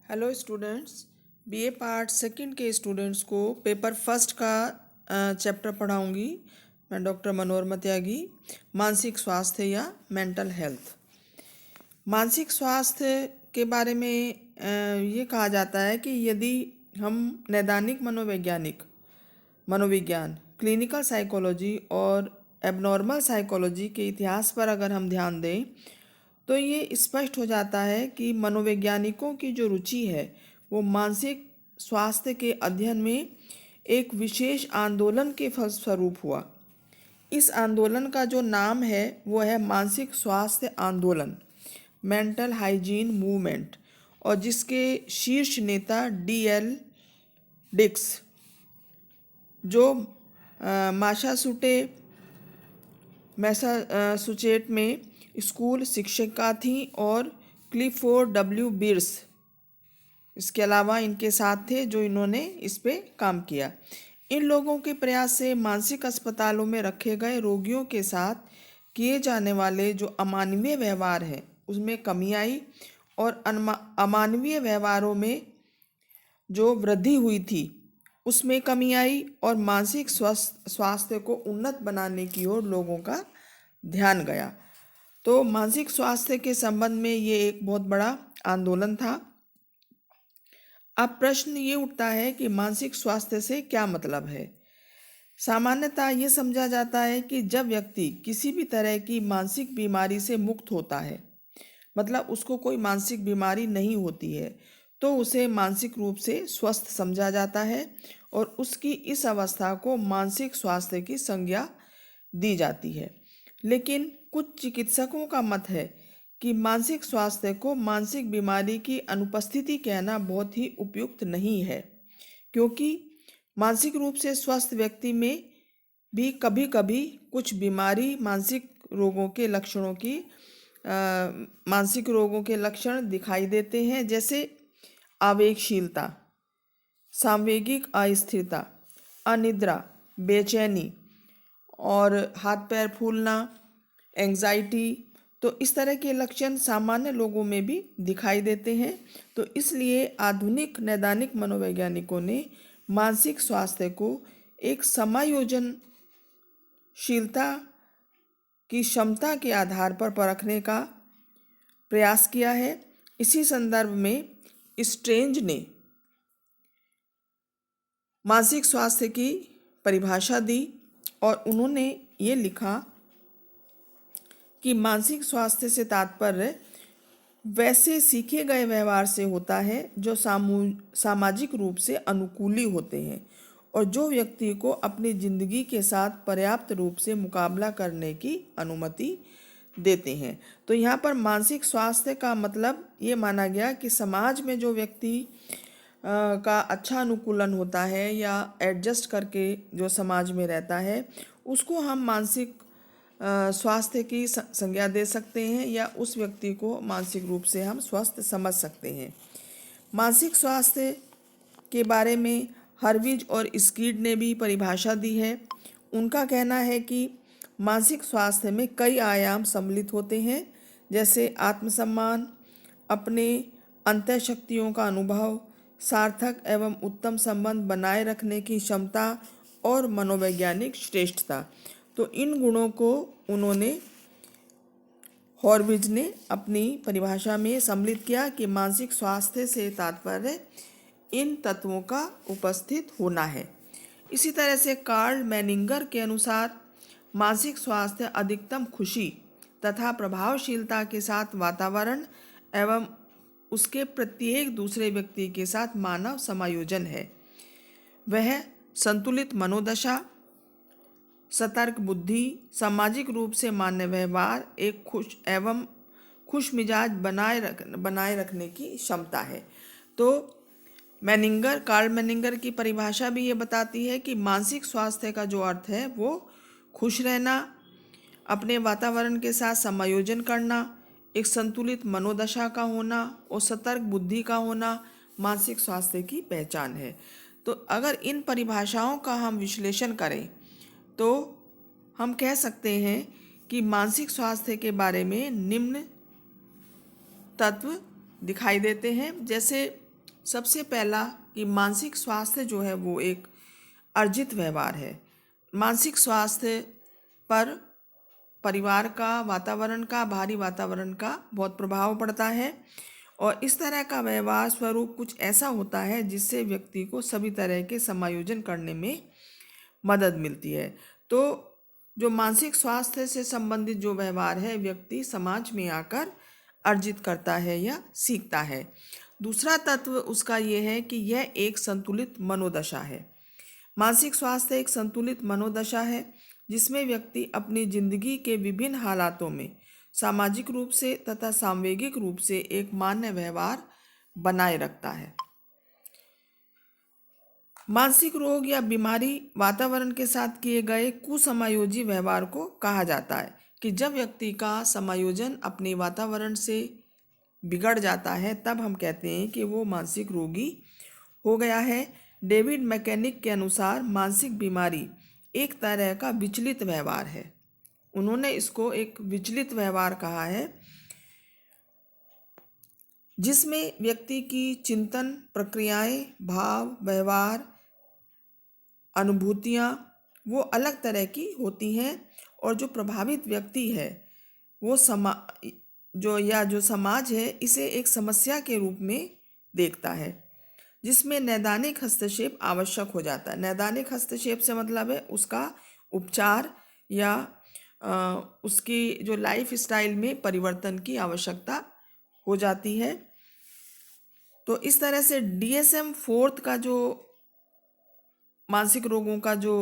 Hello students. BA part second के students को paper first का चैप्टर पढ़ाऊंगी। मैं डॉक्टर मनोरमा त्यागी। मानसिक स्वास्थ्य या मेंटल हेल्थ। मानसिक स्वास्थ्य के बारे में ये कहा जाता है कि यदि हम नैदानिक मनोविज्ञान, क्लिनिकल साइकोलॉजी और एबनॉर्मल साइकोलॉजी के इतिहास पर अगर हम ध्यान दें तो ये स्पष्ट हो जाता है कि मनोवैज्ञानिकों की जो रुचि है वो मानसिक स्वास्थ्य के अध्ययन में एक विशेष आंदोलन के फलस्वरूप हुआ। इस आंदोलन का जो नाम है वो है मानसिक स्वास्थ्य आंदोलन, मेंटल हाइजीन मूवमेंट, और जिसके शीर्ष नेता D.L. डिक्स, जो मैसाचुसेट्स में स्कूल शिक्षिका थी, और क्लिफोर्ड W. बियर्स इसके अलावा इनके साथ थे जो इन्होंने इस पे काम किया। इन लोगों के प्रयास से मानसिक अस्पतालों में रखे गए रोगियों के साथ किए जाने वाले जो अमानवीय व्यवहार हैं उसमें कमी आई, और अमानवीय व्यवहारों में जो वृद्धि हुई थी उसमें कमी आई, और मानसिक स्वास्थ्य को उन्नत बनाने की ओर लोगों का ध्यान गया। तो मानसिक स्वास्थ्य के संबंध में ये एक बहुत बड़ा आंदोलन था। अब प्रश्न ये उठता है कि मानसिक स्वास्थ्य से क्या मतलब है। सामान्यतः ये समझा जाता है कि जब व्यक्ति किसी भी तरह की मानसिक बीमारी से मुक्त होता है, मतलब उसको कोई मानसिक बीमारी नहीं होती है, तो उसे मानसिक रूप से स्वस्थ समझा जाता है और उसकी इस अवस्था को मानसिक स्वास्थ्य की संज्ञा दी जाती है। लेकिन कुछ चिकित्सकों का मत है कि मानसिक स्वास्थ्य को मानसिक बीमारी की अनुपस्थिति कहना बहुत ही उपयुक्त नहीं है, क्योंकि मानसिक रूप से स्वस्थ व्यक्ति में भी कभी कभी कुछ बीमारी मानसिक रोगों के लक्षण दिखाई देते हैं, जैसे आवेगशीलता, सांवेगिक अस्थिरता, अनिद्रा, बेचैनी और हाथ पैर फूलना, एंजाइटी। तो इस तरह के लक्षण सामान्य लोगों में भी दिखाई देते हैं। तो इसलिए आधुनिक नैदानिक मनोवैज्ञानिकों ने मानसिक स्वास्थ्य को एक समायोजनशीलता की क्षमता के आधार पर परखने का प्रयास किया है। इसी संदर्भ में स्ट्रेंज ने मानसिक स्वास्थ्य की परिभाषा दी और उन्होंने ये लिखा कि मानसिक स्वास्थ्य से तात्पर्य वैसे सीखे गए व्यवहार से होता है जो सामाजिक रूप से अनुकूली होते हैं और जो व्यक्ति को अपनी जिंदगी के साथ पर्याप्त रूप से मुकाबला करने की अनुमति देते हैं। तो यहाँ पर मानसिक स्वास्थ्य का मतलब ये माना गया कि समाज में जो व्यक्ति का अच्छा अनुकूलन होता है या एडजस्ट करके जो समाज में रहता है उसको हम मानसिक स्वास्थ्य की संज्ञा दे सकते हैं, या उस व्यक्ति को मानसिक रूप से हम स्वस्थ समझ सकते हैं। मानसिक स्वास्थ्य के बारे में हर्विज और स्कीड ने भी परिभाषा दी है। उनका कहना है कि मानसिक स्वास्थ्य में कई आयाम सम्मिलित होते हैं, जैसे आत्मसम्मान, अपने अंतःशक्तियों का अनुभव, सार्थक एवं उत्तम संबंध बनाए रखने की क्षमता और मनोवैज्ञानिक श्रेष्ठता। तो इन गुणों को हॉर्विज ने अपनी परिभाषा में सम्मिलित किया कि मानसिक स्वास्थ्य से तात्पर्य इन तत्वों का उपस्थित होना है। इसी तरह से कार्ल मैनिंगर के अनुसार मानसिक स्वास्थ्य अधिकतम खुशी तथा प्रभावशीलता के साथ वातावरण एवं उसके प्रत्येक दूसरे व्यक्ति के साथ मानव समायोजन है। वह संतुलित मनोदशा, सतर्क बुद्धि, सामाजिक रूप से मान्य व्यवहार, एक खुश मिजाज बनाए रखने की क्षमता है। तो कार्ल मैनिंगर की परिभाषा भी ये बताती है कि मानसिक स्वास्थ्य का जो अर्थ है वो खुश रहना, अपने वातावरण के साथ समायोजन करना, एक संतुलित मनोदशा का होना और सतर्क बुद्धि का होना मानसिक स्वास्थ्य की पहचान है। तो अगर इन परिभाषाओं का हम विश्लेषण करें तो हम कह सकते हैं कि मानसिक स्वास्थ्य के बारे में निम्न तत्व दिखाई देते हैं, जैसे सबसे पहला कि मानसिक स्वास्थ्य जो है वो एक अर्जित व्यवहार है। मानसिक स्वास्थ्य पर परिवार का, वातावरण का, बाहरी वातावरण का बहुत प्रभाव पड़ता है और इस तरह का व्यवहार स्वरूप कुछ ऐसा होता है जिससे व्यक्ति को सभी तरह के समायोजन करने में मदद मिलती है। तो जो मानसिक स्वास्थ्य से संबंधित जो व्यवहार है व्यक्ति समाज में आकर अर्जित करता है या सीखता है। दूसरा तत्व उसका यह है कि यह एक संतुलित मनोदशा है। मानसिक स्वास्थ्य एक संतुलित मनोदशा है जिसमें व्यक्ति अपनी जिंदगी के विभिन्न हालातों में सामाजिक रूप से तथा सांवेगिक रूप से एक मान्य व्यवहार बनाए रखता है। मानसिक रोग या बीमारी वातावरण के साथ किए गए कुसमायोजी व्यवहार को कहा जाता है कि जब व्यक्ति का समायोजन अपने वातावरण से बिगड़ जाता है तब हम कहते हैं कि वो मानसिक रोगी हो गया है। डेविड मैकेनिक के अनुसार मानसिक बीमारी एक तरह का विचलित व्यवहार है। उन्होंने इसको एक विचलित व्यवहार कहा है जिसमें व्यक्ति की चिंतन प्रक्रियाएं, भाव, व्यवहार, अनुभूतियाँ वो अलग तरह की होती हैं और जो प्रभावित व्यक्ति है वो जो समाज है इसे एक समस्या के रूप में देखता है जिसमें नैदानिक हस्तक्षेप आवश्यक हो जाता है। नैदानिक हस्तक्षेप से मतलब है उसका उपचार या उसकी जो लाइफ स्टाइल में परिवर्तन की आवश्यकता हो जाती है। तो इस तरह से DSM-4 का जो मानसिक रोगों का जो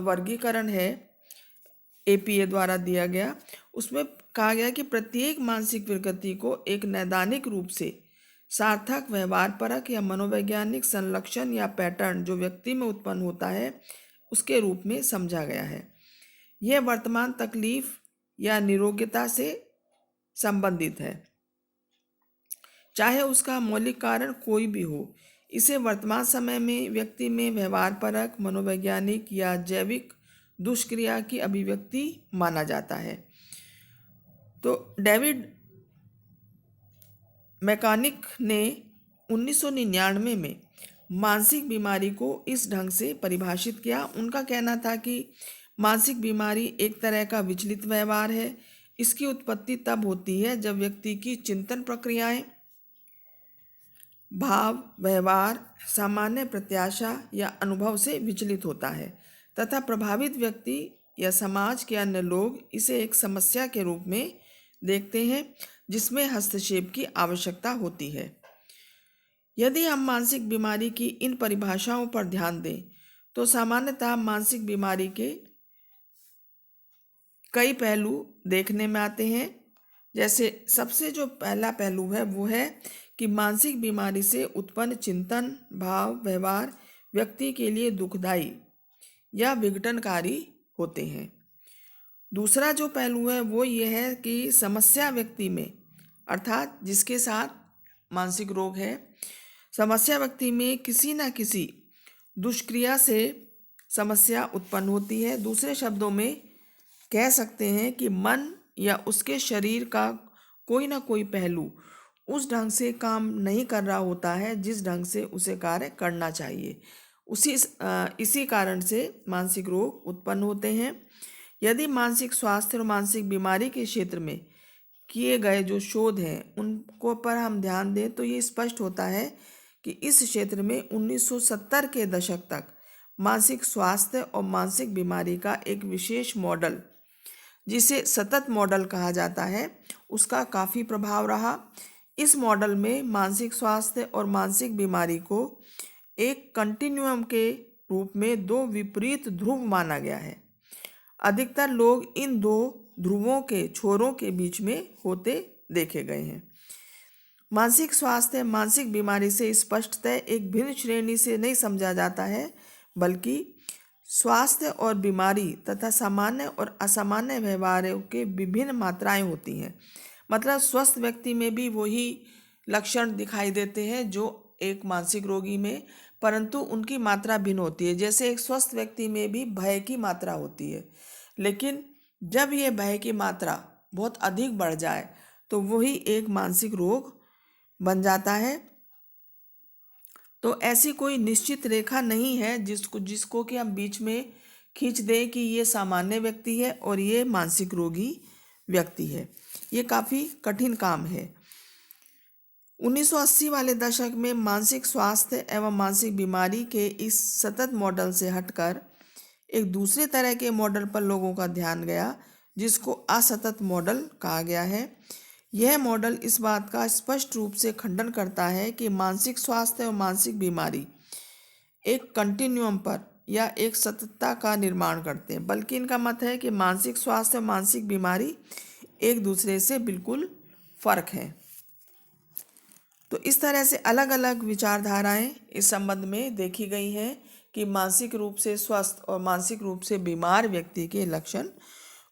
वर्गीकरण है APA द्वारा दिया गया उसमें कहा गया कि प्रत्येक मानसिक विकृति को एक नैदानिक रूप से सार्थक व्यवहार परक या मनोवैज्ञानिक संलक्षण या पैटर्न जो व्यक्ति में उत्पन्न होता है उसके रूप में समझा गया है। यह वर्तमान तकलीफ या निरोगिता से संबंधित है, चाहे उसका मौलिक कारण कोई भी हो। इसे वर्तमान समय में व्यक्ति में व्यवहार परक, मनोवैज्ञानिक या जैविक दुष्क्रिया की अभिव्यक्ति माना जाता है। तो डेविड मैकेनिक ने 1999 में मानसिक बीमारी को इस ढंग से परिभाषित किया। उनका कहना था कि मानसिक बीमारी एक तरह का विचलित व्यवहार है। इसकी उत्पत्ति तब होती है जब व्यक्ति की चिंतन प्रक्रियाएं, भाव, व्यवहार सामान्य प्रत्याशा या अनुभव से विचलित होता है तथा प्रभावित व्यक्ति या समाज के अन्य लोग इसे एक समस्या के रूप में देखते हैं जिसमें हस्तक्षेप की आवश्यकता होती है। यदि हम मानसिक बीमारी की इन परिभाषाओं पर ध्यान दें तो सामान्यतः मानसिक बीमारी के कई पहलू देखने में आते हैं। जैसे सबसे जो पहला पहलू है वो है कि मानसिक बीमारी से उत्पन्न चिंतन, भाव, व्यवहार व्यक्ति के लिए दुखदायी या विघटनकारी होते हैं। दूसरा जो पहलू है वो ये है कि समस्या व्यक्ति में, अर्थात जिसके साथ मानसिक रोग है, समस्या व्यक्ति में किसी न किसी दुष्क्रिया से समस्या उत्पन्न होती है। दूसरे शब्दों में कह सकते हैं कि मन या उसके शरीर का कोई ना कोई पहलू उस ढंग से काम नहीं कर रहा होता है जिस ढंग से उसे कार्य करना चाहिए। इसी कारण से मानसिक रोग उत्पन्न होते हैं। यदि मानसिक स्वास्थ्य और मानसिक बीमारी के क्षेत्र में किए गए जो शोध हैं उनको पर हम ध्यान दें तो ये स्पष्ट होता है कि इस क्षेत्र में 1970 के दशक तक मानसिक स्वास्थ्य और मानसिक बीमारी का एक विशेष मॉडल, जिसे सतत मॉडल कहा जाता है, उसका काफ़ी प्रभाव रहा। इस मॉडल में मानसिक स्वास्थ्य और मानसिक बीमारी को एक कंटिन्यूम के रूप में दो विपरीत ध्रुव माना गया है। अधिकतर लोग इन दो ध्रुवों के छोरों के बीच में होते देखे गए हैं। मानसिक स्वास्थ्य मानसिक बीमारी से स्पष्टतः एक भिन्न श्रेणी से नहीं समझा जाता है, बल्कि स्वास्थ्य और बीमारी तथा सामान्य और असामान्य व्यवहारों के विभिन्न मात्राएं होती हैं। मतलब स्वस्थ व्यक्ति में भी वही लक्षण दिखाई देते हैं जो एक मानसिक रोगी में, परंतु उनकी मात्रा भिन्न होती है। जैसे एक स्वस्थ व्यक्ति में भी भय की मात्रा होती है, लेकिन जब ये भय की मात्रा बहुत अधिक बढ़ जाए तो वही एक मानसिक रोग बन जाता है। तो ऐसी कोई निश्चित रेखा नहीं है जिसको कि हम बीच में खींच दें कि ये सामान्य व्यक्ति है और ये मानसिक रोगी व्यक्ति है। ये काफ़ी कठिन काम है। 1980 वाले दशक में मानसिक स्वास्थ्य एवं मानसिक बीमारी के इस सतत मॉडल से हटकर एक दूसरे तरह के मॉडल पर लोगों का ध्यान गया, जिसको असतत मॉडल कहा गया है। यह मॉडल इस बात का स्पष्ट रूप से खंडन करता है कि मानसिक स्वास्थ्य और मानसिक बीमारी एक कंटिन्यूम पर या एक सततता का निर्माण करते हैं, बल्कि इनका मत है कि मानसिक स्वास्थ्य और मानसिक बीमारी एक दूसरे से बिल्कुल फर्क है। तो इस तरह से अलग अलग विचारधाराएं इस संबंध में देखी गई हैं कि मानसिक रूप से स्वस्थ और मानसिक रूप से बीमार व्यक्ति के लक्षण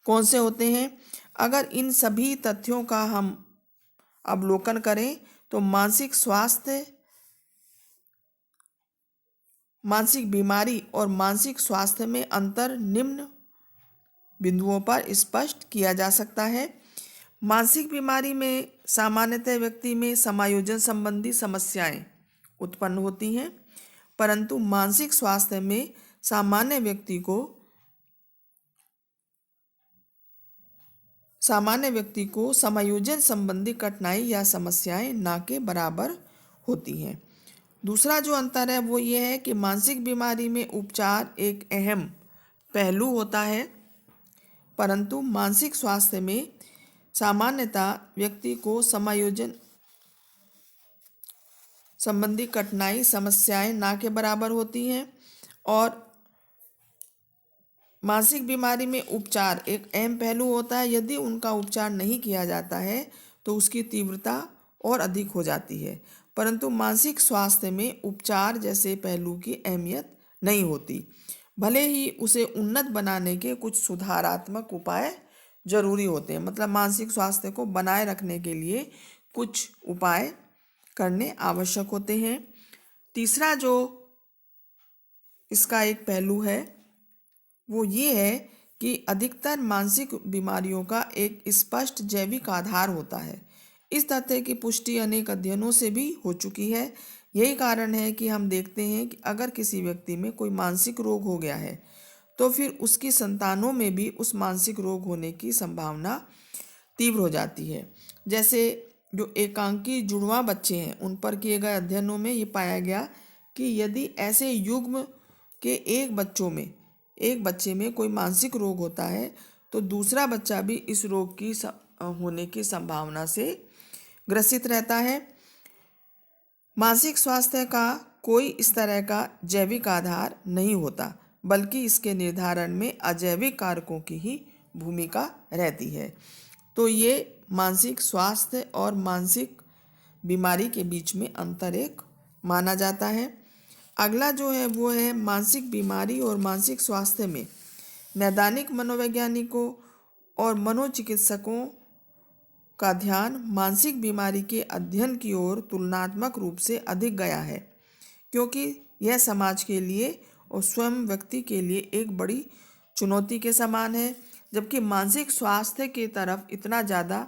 कौन से होते हैं। अगर इन सभी तथ्यों का हम अवलोकन करें तो मानसिक स्वास्थ्य, मानसिक बीमारी और मानसिक स्वास्थ्य में अंतर निम्न बिंदुओं पर स्पष्ट किया जा सकता है। मानसिक बीमारी में सामान्यतः व्यक्ति में समायोजन संबंधी समस्याएं उत्पन्न होती हैं, परंतु मानसिक स्वास्थ्य में सामान्य व्यक्ति को समायोजन संबंधी कठिनाई या समस्याएं ना के बराबर होती हैं। दूसरा जो अंतर है वो ये है कि मानसिक बीमारी में उपचार एक अहम पहलू होता है, परंतु मानसिक स्वास्थ्य में सामान्यतः व्यक्ति को समायोजन संबंधी कठिनाई समस्याएं ना के बराबर होती हैं। और मानसिक बीमारी में उपचार एक अहम पहलू होता है। यदि उनका उपचार नहीं किया जाता है तो उसकी तीव्रता और अधिक हो जाती है, परंतु मानसिक स्वास्थ्य में उपचार जैसे पहलू की अहमियत नहीं होती, भले ही उसे उन्नत बनाने के कुछ सुधारात्मक उपाय जरूरी होते हैं। मतलब मानसिक स्वास्थ्य को बनाए रखने के लिए कुछ उपाय करने आवश्यक होते हैं। तीसरा जो इसका एक पहलू है वो ये है कि अधिकतर मानसिक बीमारियों का एक स्पष्ट जैविक आधार होता है। इस तथ्य की पुष्टि अनेक अध्ययनों से भी हो चुकी है। यही कारण है कि हम देखते हैं कि अगर किसी व्यक्ति में कोई मानसिक रोग हो गया है तो फिर उसकी संतानों में भी उस मानसिक रोग होने की संभावना तीव्र हो जाती है। जैसे जो एकांकी जुड़वां बच्चे हैं उन पर किए गए अध्ययनों में ये पाया गया कि यदि ऐसे युग्म के एक बच्चे में कोई मानसिक रोग होता है तो दूसरा बच्चा भी इस रोग की होने की संभावना से ग्रसित रहता है। मानसिक स्वास्थ्य का कोई इस तरह का जैविक आधार नहीं होता, बल्कि इसके निर्धारण में अजैविक कारकों की ही भूमिका रहती है। तो ये मानसिक स्वास्थ्य और मानसिक बीमारी के बीच में अंतर एक माना जाता है। अगला जो है वो है मानसिक बीमारी और मानसिक स्वास्थ्य में नैदानिक मनोवैज्ञानिकों और मनोचिकित्सकों का ध्यान मानसिक बीमारी के अध्ययन की ओर तुलनात्मक रूप से अधिक गया है, क्योंकि यह समाज के लिए और स्वयं व्यक्ति के लिए एक बड़ी चुनौती के समान है। जबकि मानसिक स्वास्थ्य की तरफ इतना ज़्यादा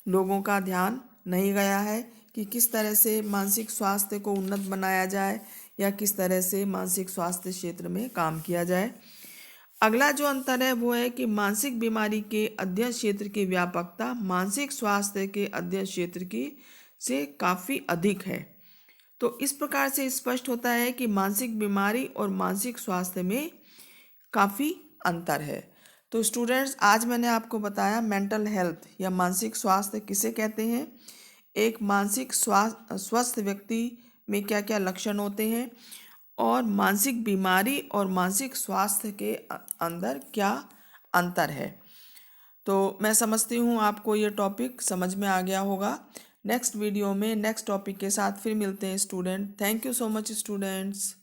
लोगों का ध्यान नहीं गया है कि किस तरह से मानसिक स्वास्थ्य को उन्नत बनाया जाए या किस तरह से मानसिक स्वास्थ्य क्षेत्र में काम किया जाए। अगला जो अंतर है वो है कि मानसिक बीमारी के अध्ययन क्षेत्र की व्यापकता मानसिक स्वास्थ्य के अध्ययन क्षेत्र की से काफ़ी अधिक है। तो इस प्रकार से स्पष्ट होता है कि मानसिक बीमारी और मानसिक स्वास्थ्य में काफ़ी अंतर है। तो स्टूडेंट्स, आज मैंने आपको बताया मेंटल हेल्थ या मानसिक स्वास्थ्य किसे कहते हैं, एक मानसिक स्वस्थ व्यक्ति में क्या क्या लक्षण होते हैं और मानसिक बीमारी और मानसिक स्वास्थ्य के अंदर क्या अंतर है। तो मैं समझती हूँ आपको ये टॉपिक समझ में आ गया होगा। नेक्स्ट वीडियो में नेक्स्ट टॉपिक के साथ फिर मिलते हैं student. Thank you so much students.